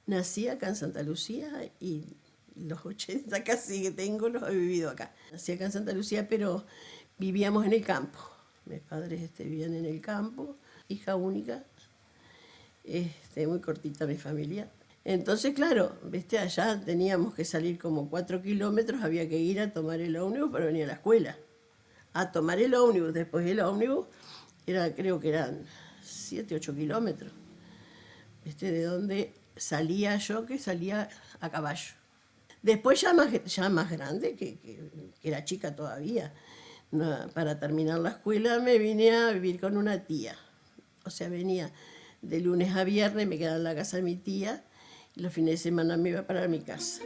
Nací acá en Santa Lucía y los 80 casi que tengo los he vivido acá. Nací acá en Santa Lucía, pero vivíamos en el campo. Mis padres vivían en el campo, hija única, muy cortita mi familia. Entonces, claro, ¿viste? Allá teníamos que salir como 4 kilómetros, había que ir a tomar el ómnibus para venir a la escuela. A tomar el ómnibus, después el ómnibus, creo que eran 7, 8 kilómetros. ¿Viste? De donde salía yo, que salía a caballo. Después ya más grande, que era chica todavía, no, para terminar la escuela me vine a vivir con una tía. O sea, venía de lunes a viernes, me quedaba en la casa de mi tía, y los fines de semana me iba para mi casa.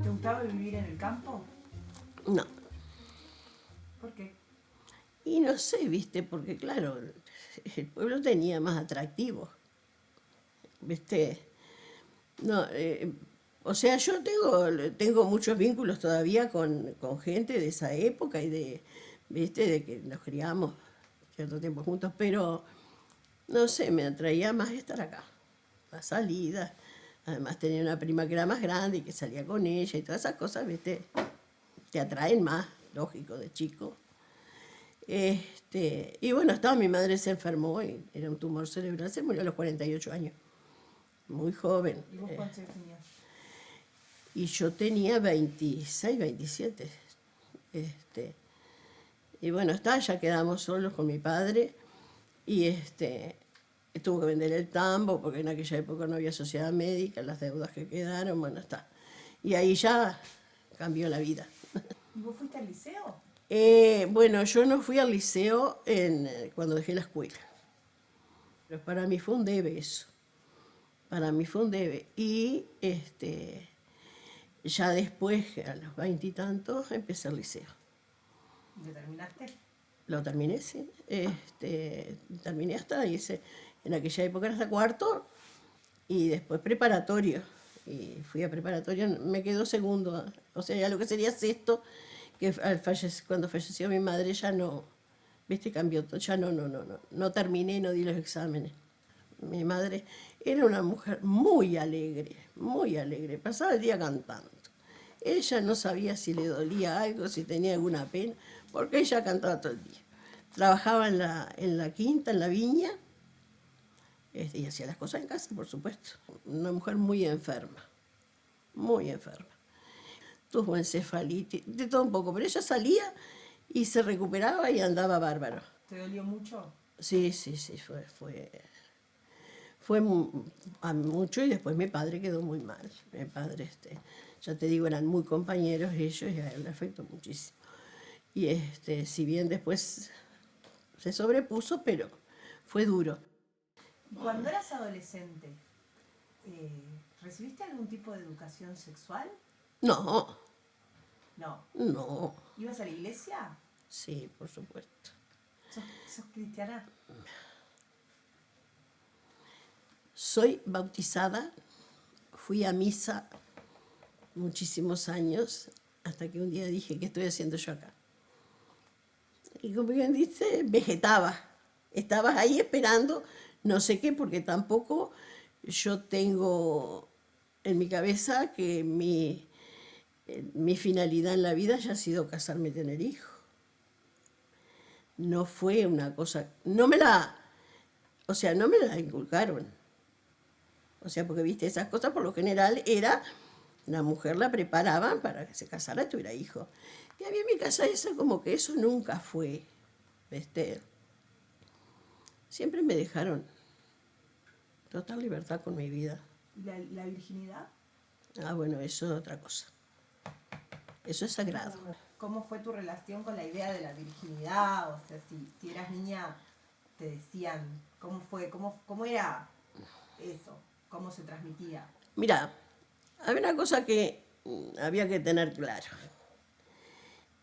¿Te gustaba vivir en el campo? No. ¿Por qué? Y no sé, viste, porque claro, el pueblo tenía más atractivos. Viste, no, o sea, yo tengo muchos vínculos todavía con gente de esa época y viste, de que nos criamos cierto tiempo juntos, pero no sé, me atraía más estar acá, las salidas. Además tenía una prima que era más grande y que salía con ella y todas esas cosas, viste, te atraen más, lógico, de chico. Y bueno, mi madre se enfermó y era un tumor cerebral, se murió a los 48 años, muy joven. ¿Y vos cuántos años tenías? Y yo tenía 26, 27. Y bueno, ya quedamos solos con mi padre y tuvo que vender el tambo porque en aquella época no había sociedad médica, las deudas que quedaron, bueno, está. Y ahí ya cambió la vida. ¿Y vos fuiste al liceo? Bueno, yo no fui al liceo cuando dejé la escuela. Pero para mí fue un debe eso. Para mí fue un debe. Y ya después, a los 20 y tantos, empecé el liceo. ¿Lo terminaste? Lo terminé, sí. Terminé en aquella época era hasta cuarto y después preparatorio. Y fui a preparatorio, me quedó segundo, o sea, ya lo que sería sexto, que cuando falleció mi madre ya no, viste, cambió todo, ya no terminé, no di los exámenes. Mi madre era una mujer muy alegre, pasaba el día cantando. Ella no sabía si le dolía algo, si tenía alguna pena, porque ella cantaba todo el día. Trabajaba en la quinta, en la viña, y hacía las cosas en casa, por supuesto. Una mujer muy enferma. Tuvo encefalitis, de todo un poco, pero ella salía y se recuperaba y andaba bárbaro. ¿Te dolió mucho? Sí, fue mucho y después mi padre quedó muy mal. Mi padre, ya te digo, eran muy compañeros ellos y a él le afectó muchísimo. Y si bien después se sobrepuso, pero fue duro. Cuando eras adolescente, ¿recibiste algún tipo de educación sexual? No. ¿Ibas a la iglesia? Sí, por supuesto. ¿Sos cristiana? Soy bautizada, fui a misa muchísimos años, hasta que un día dije, ¿qué estoy haciendo yo acá? Y como bien dice, vegetaba. Estabas ahí esperando no sé qué, porque tampoco yo tengo en mi cabeza que mi finalidad en la vida haya sido casarme y tener hijos. No fue una cosa, no me la inculcaron. O sea, porque viste, esas cosas por lo general la mujer la preparaban para que se casara y tuviera hijos. Y a mí en mi casa como que eso nunca fue. Siempre me dejaron total libertad con mi vida. ¿Y la virginidad? Bueno, eso es otra cosa. Eso es sagrado. ¿Cómo fue tu relación con la idea de la virginidad? O sea, si eras niña, te decían, ¿cómo fue? ¿Cómo era eso? ¿Cómo se transmitía? Mira, había una cosa que había que tener claro.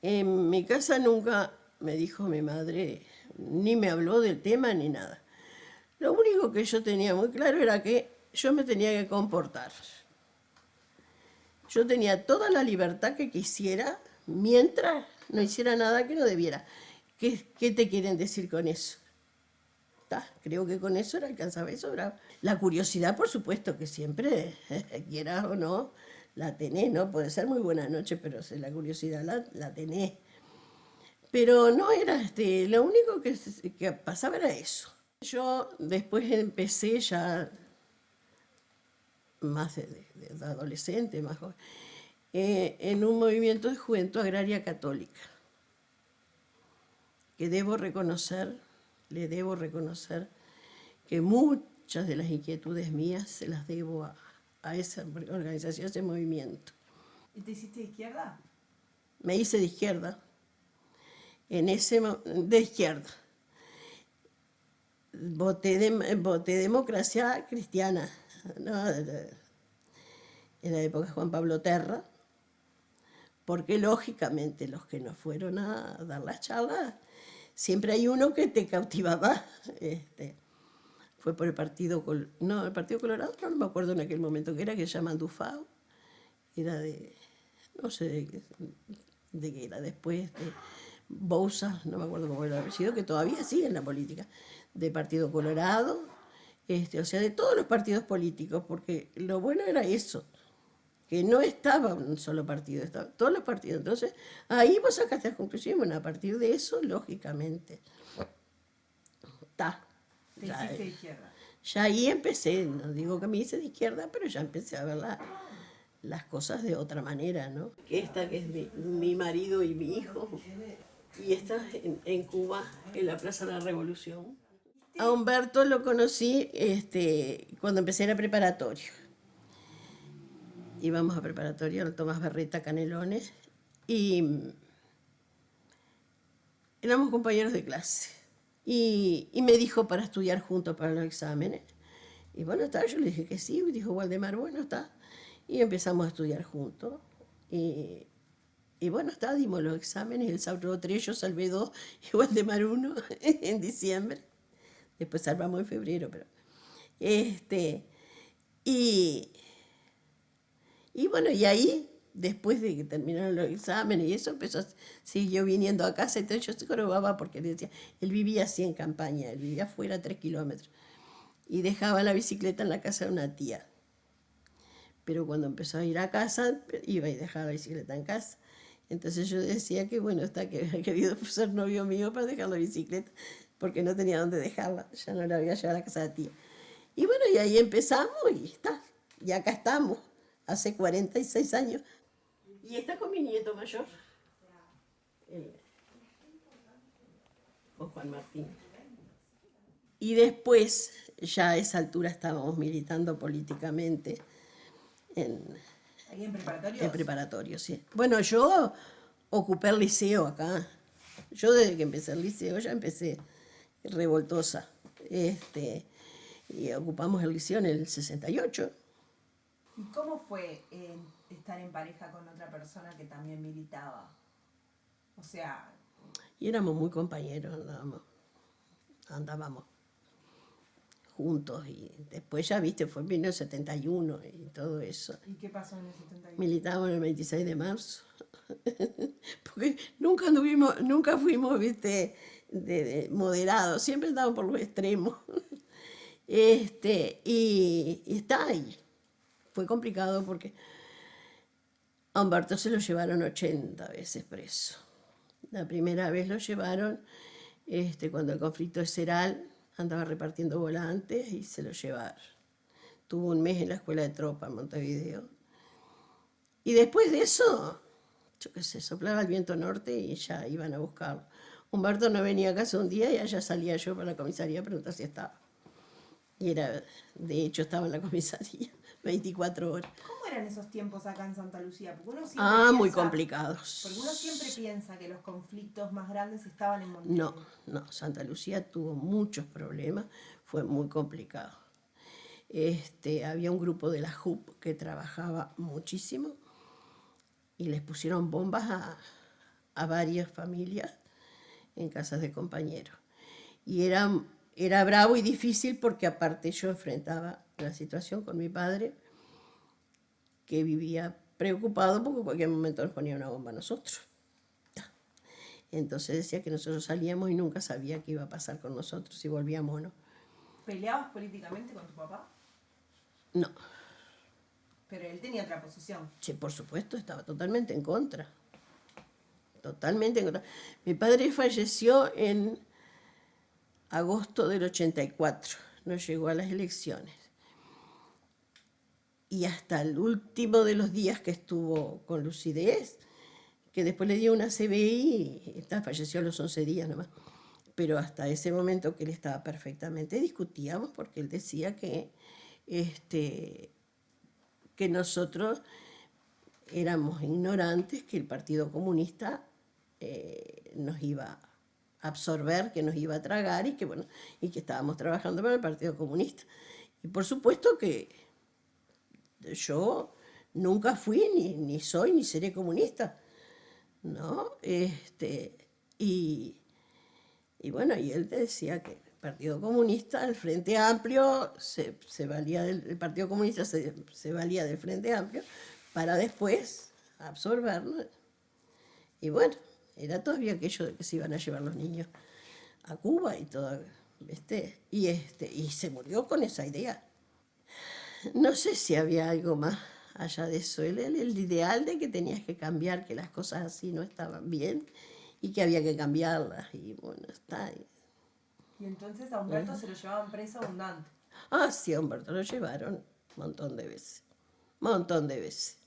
En mi casa nunca me dijo mi madre, ni me habló del tema ni nada. Lo único que yo tenía muy claro era que yo me tenía que comportar. Yo tenía toda la libertad que quisiera mientras no hiciera nada que no debiera. ¿Qué te quieren decir con eso? Creo que con eso era alcanzaba eso. La curiosidad, por supuesto, que siempre, quieras o no, la tenés, ¿no? Puede ser muy buena noche, pero si la curiosidad la tenés. Pero no era, lo único que pasaba era eso. Yo después empecé ya más de adolescente, más joven, en un movimiento de juventud agraria católica, que le debo reconocer que muchas de las inquietudes mías se las debo a esa organización, a ese movimiento. ¿Y te hiciste de izquierda? Me hice de izquierda, de izquierda. Voté democracia cristiana, ¿no? En la época de Juan Pablo Terra, porque lógicamente los que nos fueron a dar las charlas, siempre hay uno que te cautivaba. Fue por el Partido el Partido Colorado, no me acuerdo en aquel momento que era, que se llama Dufao, era no sé de qué era, después de Bouza, no me acuerdo cómo era el apellido, que todavía sigue en la política, de Partido Colorado, o sea, de todos los partidos políticos, porque lo bueno era eso, que no estaba un solo partido, estaban todos los partidos. Entonces, ahí vos sacaste las conclusiones, bueno, a partir de eso, lógicamente, Te hiciste de izquierda. Ya ahí empecé, no digo que me hice de izquierda, pero ya empecé a ver las cosas de otra manera, ¿no? Que es mi marido y mi hijo, y está en Cuba, en la Plaza de la Revolución. A Humberto lo conocí cuando empecé a ir a preparatorio. Íbamos a preparatorio, al Tomás Berreta Canelones, y éramos compañeros de clase. Y me dijo para estudiar juntos para los exámenes. Y bueno, yo le dije que sí, y dijo Waldemar, bueno, está. Y empezamos a estudiar juntos. Y bueno, dimos los exámenes, él salvó 3, yo salvé 2, y Waldemar 1 en diciembre. Después salvamos en febrero, pero... Y bueno, y ahí, después de que terminaron los exámenes y eso, siguió viniendo a casa. Entonces yo se corobaba porque le decía, él vivía así en campaña, él vivía afuera 3 kilómetros. Y dejaba la bicicleta en la casa de una tía. Pero cuando empezó a ir a casa, iba y dejaba la bicicleta en casa. Entonces yo decía que bueno, que había querido ser novio mío para dejar la bicicleta, porque no tenía dónde dejarla, ya no la había llevado a la casa de la tía. Y bueno, y ahí empezamos y acá estamos, hace 46 años. Y está con mi nieto mayor, con Juan Martín. Y después, ya a esa altura estábamos militando políticamente ¿Ahí en preparatorio? En preparatorio, sí. Bueno, yo ocupé el liceo acá. Yo desde que empecé el liceo ya empecé revoltosa. Y ocupamos el liceo en el 68. ¿Y cómo fue estar en pareja con otra persona que también militaba? O sea... Y éramos muy compañeros, andábamos juntos, y después ya viste, vino el 71 y todo eso. ¿Y qué pasó en el 71? Militábamos el 26 de marzo, porque nunca fuimos, viste, de moderados, siempre andábamos por los extremos. Y está ahí. Fue complicado porque a Humberto se lo llevaron 80 veces preso. La primera vez lo llevaron cuando el conflicto de Seral, andaba repartiendo volantes y se lo llevaron. Tuvo un mes en la escuela de tropa en Montevideo. Y después de eso, yo qué sé, soplaba el viento norte y ya iban a buscarlo. Humberto no venía a casa un día y allá salía yo para la comisaría a preguntar si estaba. Y de hecho estaba en la comisaría 24 horas. ¿Cómo eran esos tiempos acá en Santa Lucía? Porque uno siempre muy complicados. Porque uno siempre piensa que los conflictos más grandes estaban en Montevideo. No, Santa Lucía tuvo muchos problemas, fue muy complicado. Había un grupo de la JUP que trabajaba muchísimo y les pusieron bombas a varias familias en casas de compañeros. Y era bravo y difícil porque aparte yo enfrentaba la situación con mi padre, que vivía preocupado porque en cualquier momento nos ponía una bomba a nosotros. Entonces decía que nosotros salíamos y nunca sabía qué iba a pasar con nosotros, si volvíamos o no. ¿Peleabas políticamente con tu papá? No, Pero él tenía otra posición. sí, por supuesto, estaba totalmente en contra. Totalmente en contra. Mi padre falleció en agosto del 84, no llegó a las elecciones. Y hasta el último de los días que estuvo con lucidez, que después le dio una CBI y falleció a los 11 días nomás. Pero hasta ese momento que él estaba perfectamente, discutíamos porque él decía que nosotros éramos ignorantes, que el Partido Comunista nos iba a absorber, que nos iba a tragar y que estábamos trabajando para el Partido Comunista. Y por supuesto que yo nunca fui, ni soy, ni seré comunista, ¿no? Y bueno, y él decía que el Partido Comunista, el Frente Amplio, se valía el Partido Comunista se valía del Frente Amplio para después absorberlo. Y bueno, era todavía aquello de que se iban a llevar los niños a Cuba y todo, y se murió con esa idea. No sé si había algo más allá de eso. El ideal de que tenías que cambiar, que las cosas así no estaban bien y que había que cambiarlas. Y bueno, está. Y entonces a Humberto se lo llevaban preso abundante. Ah, sí, a Humberto lo llevaron un montón de veces. Montón de veces.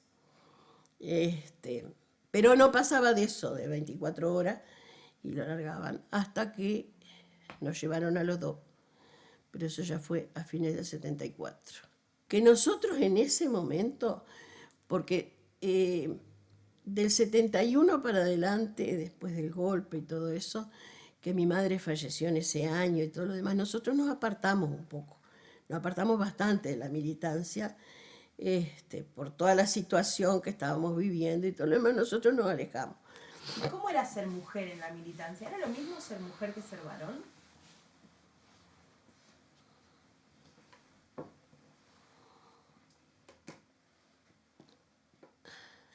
Pero no pasaba de eso, de 24 horas, y lo largaban hasta que nos llevaron a los dos. Pero eso ya fue a fines del 74. Que nosotros en ese momento, porque del 71 para adelante, después del golpe y todo eso, que mi madre falleció en ese año y todo lo demás, nosotros nos apartamos un poco, nos apartamos bastante de la militancia, por toda la situación que estábamos viviendo y todo lo demás, nosotros nos alejamos. ¿Cómo era ser mujer en la militancia? ¿Era lo mismo ser mujer que ser varón?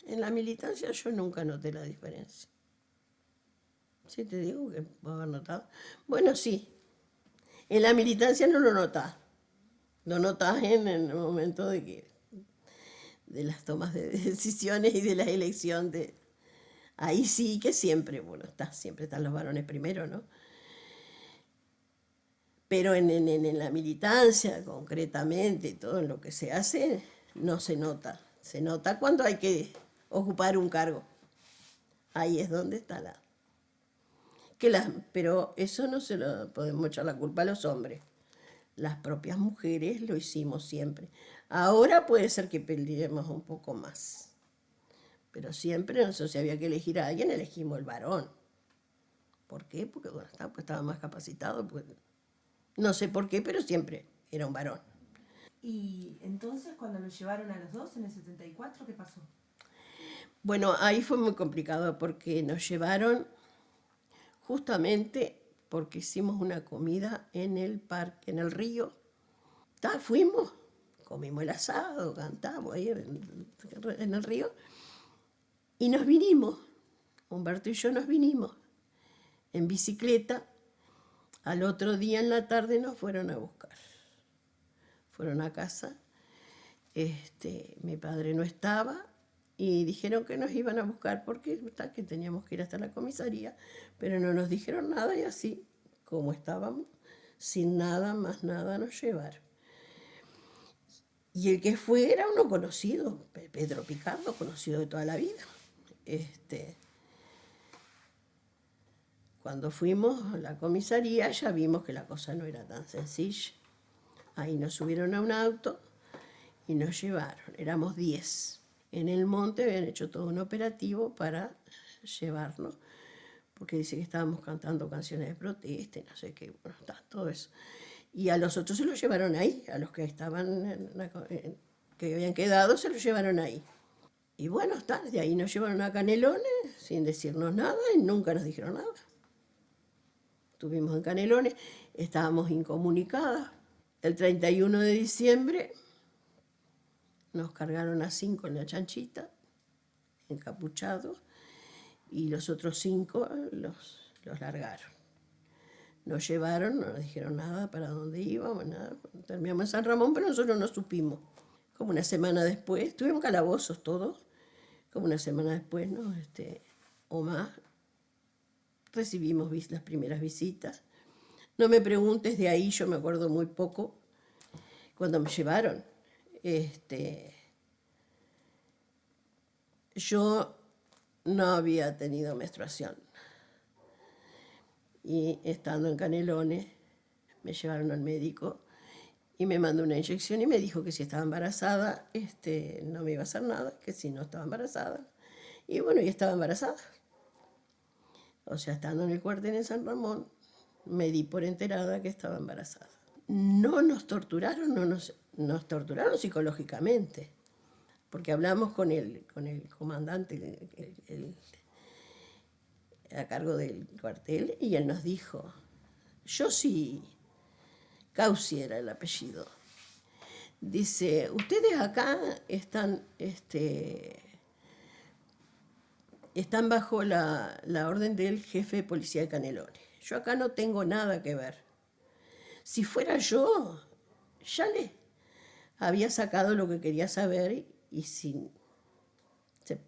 En la militancia yo nunca noté la diferencia. Sí, te digo que puedo haber notado. Bueno, sí. En la militancia no lo notás. Lo notás en el momento de las tomas de decisiones y de la elección de. Ahí sí que siempre, bueno, siempre están los varones primero, ¿no? Pero en la militancia, concretamente, y todo en lo que se hace, no se nota. Se nota cuando hay que ocupar un cargo. Ahí es donde está pero eso no se lo podemos echar la culpa a los hombres. Las propias mujeres lo hicimos siempre. Ahora puede ser que peleemos un poco más. Pero siempre, no sé, si había que elegir a alguien, elegimos el varón. ¿Por qué? Porque bueno, estaba más capacitado. Pues, no sé por qué, pero siempre era un varón. Y entonces cuando lo llevaron a los dos en el 74, ¿qué pasó? Bueno, ahí fue muy complicado porque nos llevaron justamente porque hicimos una comida en el parque, en el río. Fuimos, comimos el asado, cantamos ahí en el río y nos vinimos. Humberto y yo nos vinimos en bicicleta. Al otro día en la tarde nos fueron a buscar. Fueron a casa. Mi padre no estaba y dijeron que nos iban a buscar porque que teníamos que ir hasta la comisaría, pero no nos dijeron nada y así, como estábamos, sin nada, más nada, nos llevaron. Y el que fue era uno conocido, Pedro Picardo, conocido de toda la vida. Cuando fuimos a la comisaría ya vimos que la cosa no era tan sencilla. Ahí nos subieron a un auto y nos llevaron. Éramos 10. En el monte habían hecho todo un operativo para llevarnos, porque dice que estábamos cantando canciones de protesta y no sé qué, bueno, todo eso. Y a los otros se los llevaron ahí, a los que estaban, que habían quedado, se los llevaron ahí. Y bueno, de ahí nos llevaron a Canelones sin decirnos nada y nunca nos dijeron nada. Estuvimos en Canelones, estábamos incomunicadas. El 31 de diciembre nos cargaron a 5 en la chanchita, encapuchados, y los otros 5 los largaron. Nos llevaron, no nos dijeron nada para dónde íbamos, nada. Terminamos en San Ramón, pero nosotros no supimos. Como una semana después, estuvimos calabozos todos, como una semana después, ¿no? O más, recibimos las primeras visitas. No me preguntes de ahí, yo me acuerdo muy poco. Cuando me llevaron, yo no había tenido menstruación. Y estando en Canelones, me llevaron al médico y me mandó una inyección y me dijo que si estaba embarazada, no me iba a hacer nada, que si no estaba embarazada. Y bueno, y estaba embarazada. O sea, estando en el cuartel en San Ramón, me di por enterada que estaba embarazada. No nos torturaron, nos torturaron psicológicamente, porque hablamos con el comandante a cargo del cuartel y él nos dijo, yo sí, Causi era el apellido, dice, ustedes acá están bajo la orden del jefe de policía de Canelones. Yo acá no tengo nada que ver. Si fuera yo, ya le había sacado lo que quería saber y si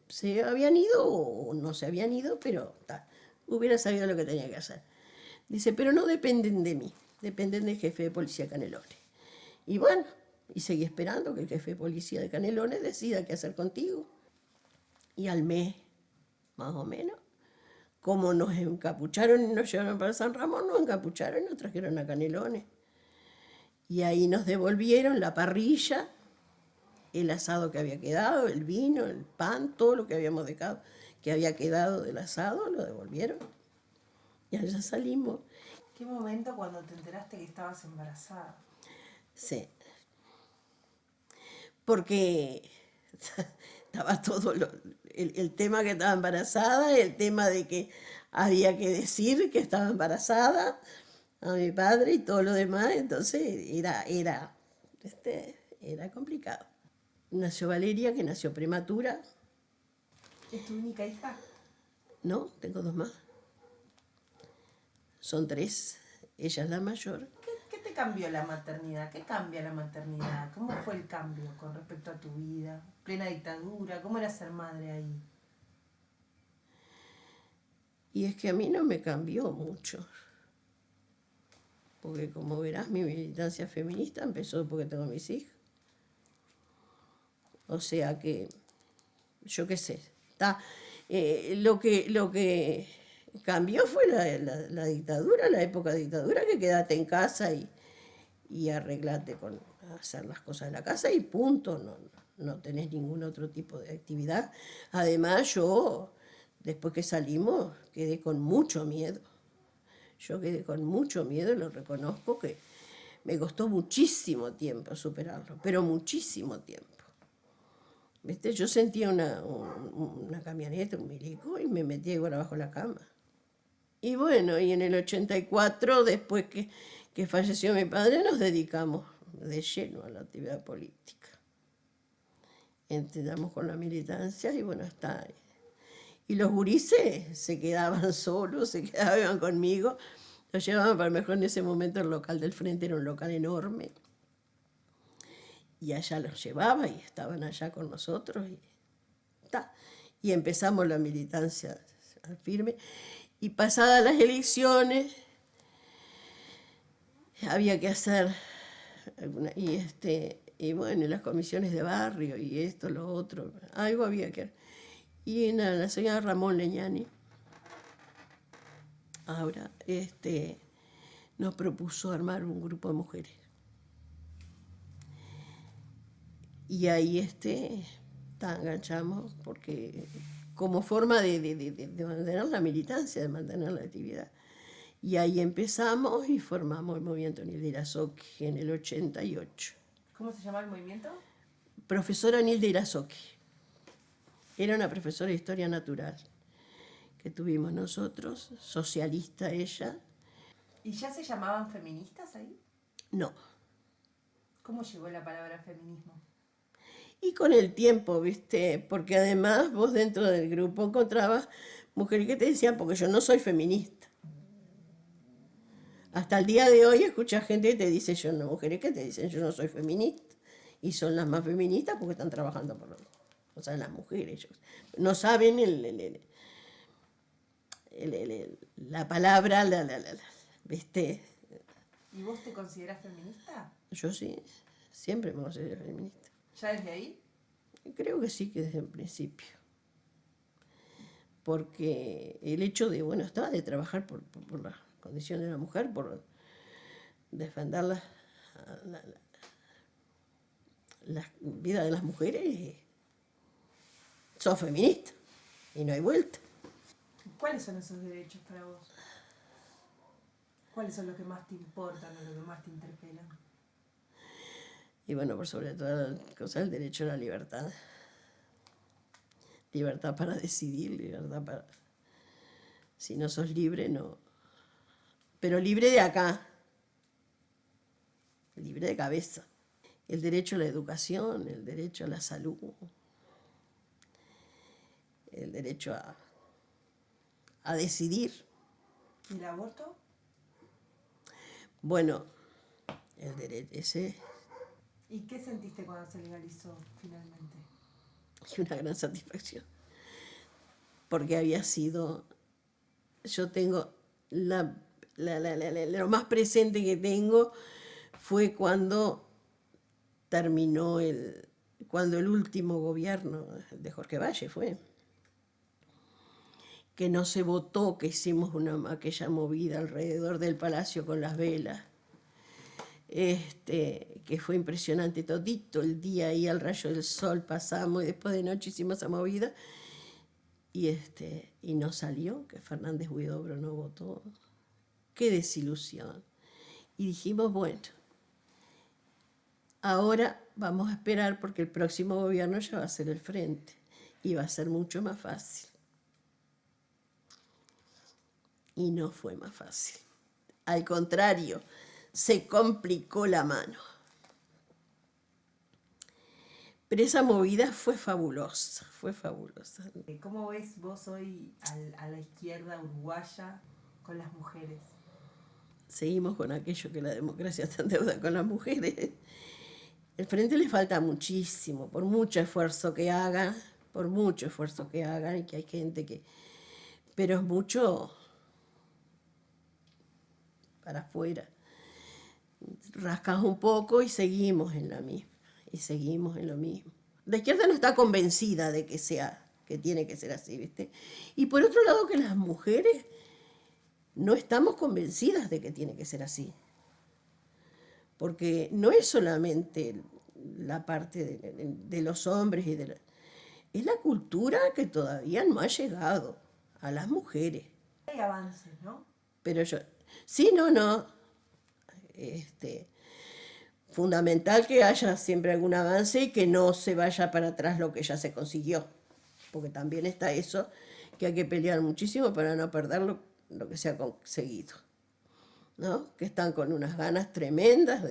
se habían ido o no se habían ido, pero hubiera sabido lo que tenía que hacer. Dice, pero no dependen de mí, dependen del jefe de policía de Canelones. Y bueno, y seguí esperando que el jefe de policía de Canelones decida qué hacer contigo. Y al mes, más o menos, como nos encapucharon y nos llevaron para San Ramón, nos encapucharon y nos trajeron a Canelones. Y ahí nos devolvieron la parrilla, el asado que había quedado, el vino, el pan, todo lo que habíamos dejado, que había quedado del asado, lo devolvieron. Y allá salimos. ¿Qué momento cuando te enteraste que estabas embarazada? Sí. Porque estaba todo el tema que estaba embarazada, el tema de que había que decir que estaba embarazada a mi padre y todo lo demás, entonces era complicado. Nació Valeria, que nació prematura. ¿Es tu única hija? No, tengo 2 más. Son 3. Ella es la mayor. ¿Qué te cambió la maternidad? ¿Qué cambia la maternidad? ¿Cómo fue el cambio con respecto a tu vida? Plena dictadura, ¿cómo era ser madre ahí? Y es que a mí no me cambió mucho. Porque como verás, mi militancia feminista empezó porque tengo mis hijos. O sea que, yo qué sé, lo que cambió fue la dictadura, la época de dictadura, que quédate en casa y arreglate con hacer las cosas de la casa y punto, no tenés ningún otro tipo de actividad. Además, yo, después que salimos, quedé con mucho miedo. Yo quedé con mucho miedo, lo reconozco, que me costó muchísimo tiempo superarlo, pero muchísimo tiempo. ¿Viste? Yo sentía una camioneta, un milico, y me metía igual abajo la cama. Y bueno, y en el 84, después que falleció mi padre, nos dedicamos de lleno a la actividad política. Entramos con la militancia y bueno, está. Y los gurises se quedaban solos, se quedaban conmigo. Los llevaban, para mejor en ese momento el local del frente era un local enorme. Y allá los llevaba y estaban allá con nosotros. Y empezamos la militancia al firme. Y pasadas las elecciones, había que hacer y bueno, las comisiones de barrio y esto, lo otro, algo había que hacer. Y la señora Ramón Leñani ahora nos propuso armar un grupo de mujeres. Y ahí enganchamos, porque como forma de mantener la militancia, de mantener la actividad. Y ahí empezamos y formamos el movimiento Nilde Irazoqui en el 88. ¿Cómo se llama el movimiento? Profesora Nilde Irazoqui. Era una profesora de historia natural que tuvimos nosotros, socialista ella. ¿Y ya se llamaban feministas ahí? No. ¿Cómo llegó la palabra feminismo? Y con el tiempo, ¿viste? Porque además vos dentro del grupo encontrabas mujeres que te decían, porque yo no soy feminista. Hasta el día de hoy escuchas gente que te dice, yo no, mujeres que te dicen, yo no soy feminista. Y son las más feministas porque están trabajando por o sea, las mujeres. Ellos no saben la palabra, ¿viste? ¿Y vos te considerás feminista? Yo sí, siempre me considero feminista. ¿Ya desde ahí? Creo que sí, que desde el principio. Porque el hecho de, bueno, estaba de trabajar por la condición de la mujer, por defender la vida de las mujeres, sos feminista y no hay vuelta. ¿Cuáles son esos derechos para vos? ¿Cuáles son los que más te importan o los que más te interpelan? Y bueno, por sobre todas las cosas, el derecho a la libertad. Libertad para decidir, libertad para... Si no sos libre, no. Pero libre de acá. Libre de cabeza. El derecho a la educación, el derecho a la salud, el derecho a decidir. ¿Y el aborto? Bueno, el derecho ese ¿Y qué sentiste cuando se legalizó finalmente? es una gran satisfacción. Porque había sido... Yo tengo... lo más presente que tengo fue cuando terminó cuando el último gobierno de Jorge Valle fue, que no se votó, que hicimos aquella movida alrededor del palacio con las velas, que fue impresionante, todito el día ahí al rayo del sol pasamos y después de noche hicimos esa movida y no salió, que Fernández Huidobro no votó. Qué desilusión. Y dijimos, bueno, ahora vamos a esperar porque el próximo gobierno ya va a ser el frente y va a ser mucho más fácil. Y no fue más fácil. Al contrario, se complicó la mano. Pero esa movida fue fabulosa, fue fabulosa. ¿Cómo ves vos hoy a la izquierda uruguaya con las mujeres? Seguimos con aquello que la democracia está en deuda con las mujeres. El frente le falta muchísimo, por mucho esfuerzo que hagan, y que hay gente que... Pero es mucho para afuera. Rascas un poco y seguimos en la misma, y seguimos en lo mismo. La izquierda no está convencida de que tiene que ser así, ¿viste? Y por otro lado que las mujeres no estamos convencidas de que tiene que ser así. Porque no es solamente la parte de los hombres es la cultura que todavía no ha llegado a las mujeres. Hay avances, ¿no? Pero sí, no. Fundamental que haya siempre algún avance y que no se vaya para atrás lo que ya se consiguió. Porque también está eso, que hay que pelear muchísimo para no perder lo que se ha conseguido, ¿no? Que están con unas ganas tremendas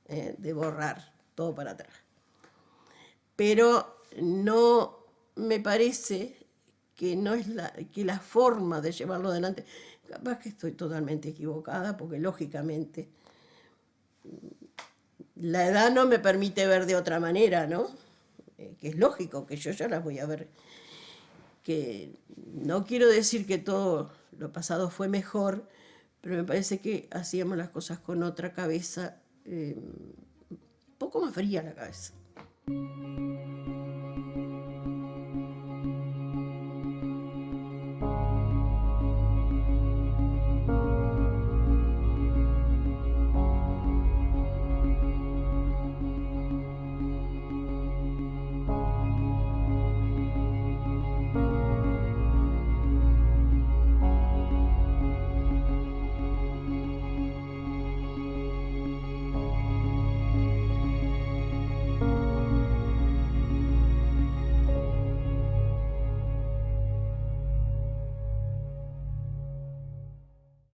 de borrar todo para atrás. Pero no me parece que no es que la forma de llevarlo adelante. Capaz que estoy totalmente equivocada, porque lógicamente la edad no me permite ver de otra manera, ¿no? Que es lógico que yo ya las voy a ver. Que no quiero decir que todo lo pasado fue mejor, pero me parece que hacíamos las cosas con otra cabeza, un poco más fría la cabeza.